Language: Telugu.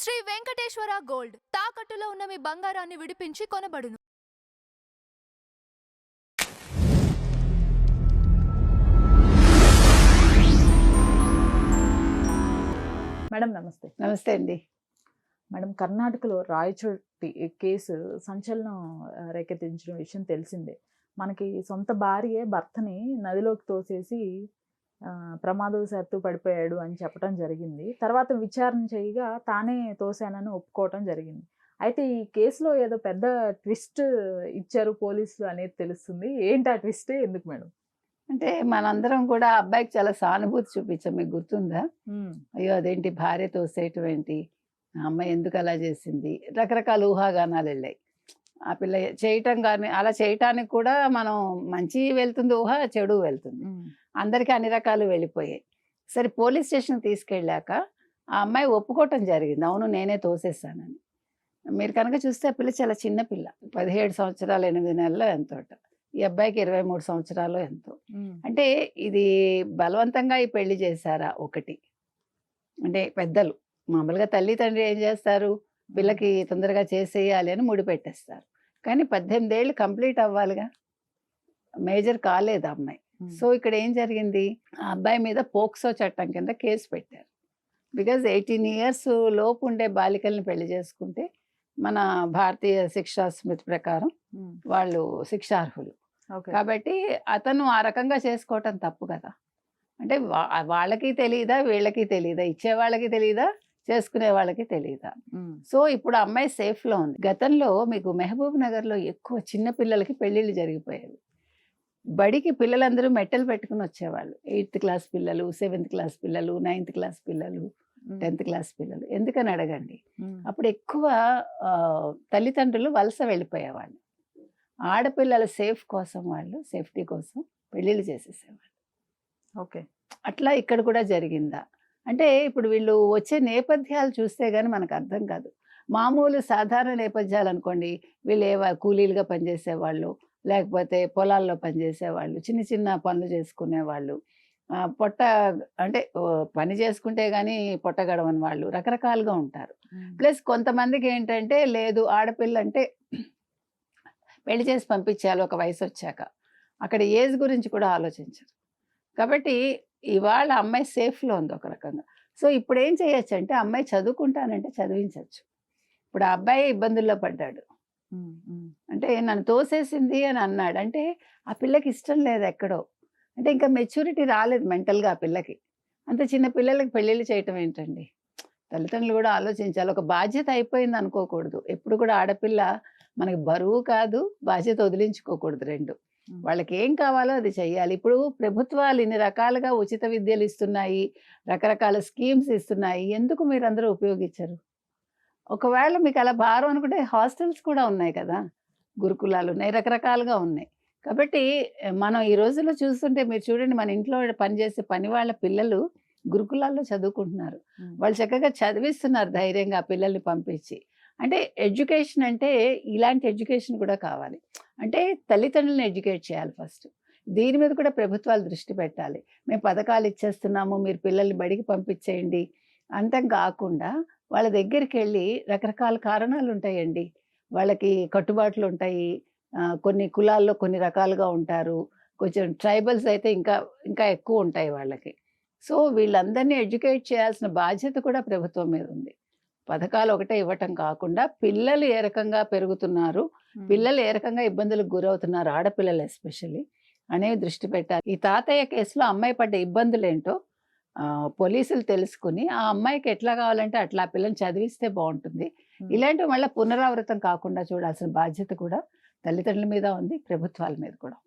శ్రీ వెంకటేశ్వర గోల్డ్ తాకట్టులో ఉన్న మీ బంగారాన్ని విడిపించి కొనబడును. మేడం నమస్తే. నమస్తే అండి. మేడం, కర్ణాటకలో రాయచోటి కేసు సంచలనం రేకెత్తించిన విషయం తెలిసిందే. మనకి సొంత భార్యే భర్తని నదిలోకి తోసేసి ప్రమాదవశాత్తు పడిపోయాడు అని చెప్పడం జరిగింది. తర్వాత విచారణ చేయగా తానే తోసానని ఒప్పుకోవటం జరిగింది. అయితే ఈ కేసులో ఏదో పెద్ద ట్విస్ట్ ఇచ్చారు పోలీసులు అనేది తెలుస్తుంది. ఏంటి ఆ ట్విస్ట్? ఎందుకు మేడం? అంటే మనందరం కూడా ఆ అబ్బాయికి చాలా సానుభూతి చూపించాం. మీకు గుర్తుందా? అయ్యో అదేంటి భార్య తోసేయటం ఏంటి, ఆ అమ్మాయి ఎందుకు అలా చేసింది, రకరకాల ఊహాగానాలు వెళ్ళాయి. ఆ పిల్ల చేయటం కానీ అలా చేయటానికి కూడా మనం మంచి వెళ్తుంది ఊహ, చెడు వెళ్తుంది, అందరికీ అన్ని రకాలు వెళ్ళిపోయాయి. సరే పోలీస్ స్టేషన్ తీసుకెళ్ళాక ఆ అమ్మాయి ఒప్పుకోవటం జరిగింది, అవును నేనే తోసేసానని. మీరు కనుక చూస్తే ఆ పిల్ల చాలా చిన్న పిల్ల, 17 సంవత్సరాలు 8 నెలలు ఎంతోట. ఈ అబ్బాయికి 23 సంవత్సరాలు ఎంతో. అంటే ఇది బలవంతంగా ఈ పెళ్లి చేశారా ఒకటి అంటే పెద్దలు మామూలుగా తల్లి తండ్రి ఏం చేస్తారు, పిల్లకి తొందరగా చేసేయాలి అని ముడిపెట్టేస్తారు. కానీ 18 ఏళ్ళు కంప్లీట్ అవ్వాలిగా, మేజర్ కాలేదు ఆ అమ్మాయి. సో ఇక్కడ ఏం జరిగింది, ఆ అబ్బాయి మీద పోక్సో చట్టం కింద కేసు పెట్టారు. బికాజ్ 18 ఇయర్స్ లోపు ఉండే బాలికల్ని పెళ్లి చేసుకుంటే మన భారతీయ శిక్షా స్మృతి ప్రకారం వాళ్ళు శిక్షార్హులు. కాబట్టి అతను ఆ రకంగా చేసుకోవటం తప్పు కదా. అంటే వాళ్ళకి తెలియదా, వీళ్ళకి తెలియదా, ఇచ్చే వాళ్ళకి తెలియదా, చేసుకునే వాళ్ళకి తెలియదా. సో ఇప్పుడు అమ్మాయి సేఫ్లో ఉంది. గతంలో మీకు మహబూబ్ నగర్లో ఎక్కువ చిన్న పిల్లలకి పెళ్ళిళ్ళు జరిగిపోయేవి. బడికి పిల్లలందరూ మెట్టలు పెట్టుకుని వచ్చేవాళ్ళు. 8th క్లాస్ పిల్లలు, 7th క్లాస్ పిల్లలు, 9th క్లాస్ పిల్లలు, 10th క్లాస్ పిల్లలు. ఎందుకని అడగండి, అప్పుడు ఎక్కువ తల్లిదండ్రులు వలస వెళ్ళిపోయేవాళ్ళు. ఆడపిల్లల సేఫ్ కోసం వాళ్ళు సేఫ్టీ కోసం పెళ్ళిళ్ళు చేసేసేవాళ్ళు. ఓకే, అట్లా ఇక్కడ కూడా జరిగిందా అంటే ఇప్పుడు వీళ్ళు వచ్చే నేపథ్యాలు చూస్తే కానీ మనకు అర్థం కాదు. మామూలు సాధారణ నేపథ్యాలు అనుకోండి, వీళ్ళు కూలీలుగా పనిచేసేవాళ్ళు, లేకపోతే పొలాల్లో పనిచేసేవాళ్ళు, చిన్న చిన్న పనులు చేసుకునేవాళ్ళు, పొట్ట అంటే పని చేసుకుంటే కానీ పొట్ట గడవని వాళ్ళు రకరకాలుగా ఉంటారు. ప్లస్ కొంతమందికి ఏంటంటే లేదు, ఆడపిల్ల అంటే పెళ్లి చేసి పంపించాలి ఒక వయసు వచ్చాక, అక్కడ ఏజ్ గురించి కూడా ఆలోచించరు. కాబట్టి ఇవాళ అమ్మాయి సేఫ్లో ఉంది ఒక రకంగా. సో ఇప్పుడు ఏం చేయొచ్చు అంటే అమ్మాయి చదువుకుంటానంటే చదివించవచ్చు. ఇప్పుడు ఆ అబ్బాయి ఇబ్బందుల్లో పడ్డాడు, అంటే నన్ను తోసేసింది అని అన్నాడు. అంటే ఆ పిల్లకి ఇష్టం లేదు ఎక్కడో, అంటే ఇంకా మెచ్యూరిటీ రాలేదు మెంటల్గా ఆ పిల్లకి. అంత చిన్న పిల్లలకి పెళ్ళిళ్ళు చేయటం ఏంటండి, తల్లిదండ్రులు కూడా ఆలోచించాలి. ఒక బాధ్యత అయిపోయింది అనుకోకూడదు. ఎప్పుడు కూడా ఆడపిల్ల మనకి బరువు కాదు, బాధ్యత వదిలించుకోకూడదు. రెండు వాళ్ళకి ఏం కావాలో అది చెయ్యాలి. ఇప్పుడు ప్రభుత్వాలు ఇన్ని రకాలుగా ఉచిత విద్యలు ఇస్తున్నాయి, రకరకాల స్కీమ్స్ ఇస్తున్నాయి, ఎందుకు మీరు అందరూ ఉపయోగించరు? ఒకవేళ మీకు అలా భారం అనుకుంటే హాస్టల్స్ కూడా ఉన్నాయి కదా, గురుకులాలు ఉన్నాయి, రకరకాలుగా ఉన్నాయి. కాబట్టి మనం ఈ రోజుల్లో చూస్తుంటే మీరు చూడండి, మన ఇంట్లో పనిచేసే పని వాళ్ళ పిల్లలు గురుకులాల్లో చదువుకుంటున్నారు. వాళ్ళు చక్కగా చదివిస్తున్నారు ధైర్యంగా ఆ పిల్లల్ని పంపించి. అంటే ఎడ్యుకేషన్ అంటే ఇలాంటి ఎడ్యుకేషన్ కూడా కావాలి. అంటే తల్లిదండ్రులను ఎడ్యుకేట్ చేయాలి ఫస్ట్. దీని మీద కూడా ప్రభుత్వాలు దృష్టి పెట్టాలి. మేము పథకాలు ఇచ్చేస్తున్నాము, మీరు పిల్లల్ని బడికి పంపించేయండి అంతం కాకుండా వాళ్ళ దగ్గరికి వెళ్ళి, రకరకాల కారణాలు ఉంటాయండి, వాళ్ళకి కట్టుబాట్లు ఉంటాయి, కొన్ని కులాల్లో కొన్ని రకాలుగా ఉంటారు, కొంచెం ట్రైబల్స్ అయితే ఇంకా ఇంకా ఎక్కువ ఉంటాయి వాళ్ళకి. సో వీళ్ళందరినీ ఎడ్యుకేట్ చేయాల్సిన బాధ్యత కూడా ప్రభుత్వం మీద ఉంది. పథకాలు ఒకటే ఇవ్వటం కాకుండా పిల్లలు ఏ రకంగా పెరుగుతున్నారు, పిల్లలు ఏ రకంగా ఇబ్బందులకు గురవుతున్నారు, ఆడపిల్లలు ఎస్పెషల్లీ అనేవి దృష్టి పెట్టాలి. ఈ తాతయ్య కేసులో అమ్మాయి పడ్డ ఇబ్బందులు ఏంటో పోలీసులు తెలుసుకుని ఆ అమ్మాయికి ఎట్లా కావాలంటే అట్లా పిల్లల్ని చదివిస్తే బాగుంటుంది. ఇలాంటివి మళ్ళీ పునరావృతం కాకుండా చూడాల్సిన బాధ్యత కూడా తల్లిదండ్రుల మీద ఉంది, ప్రభుత్వాల మీద కూడా.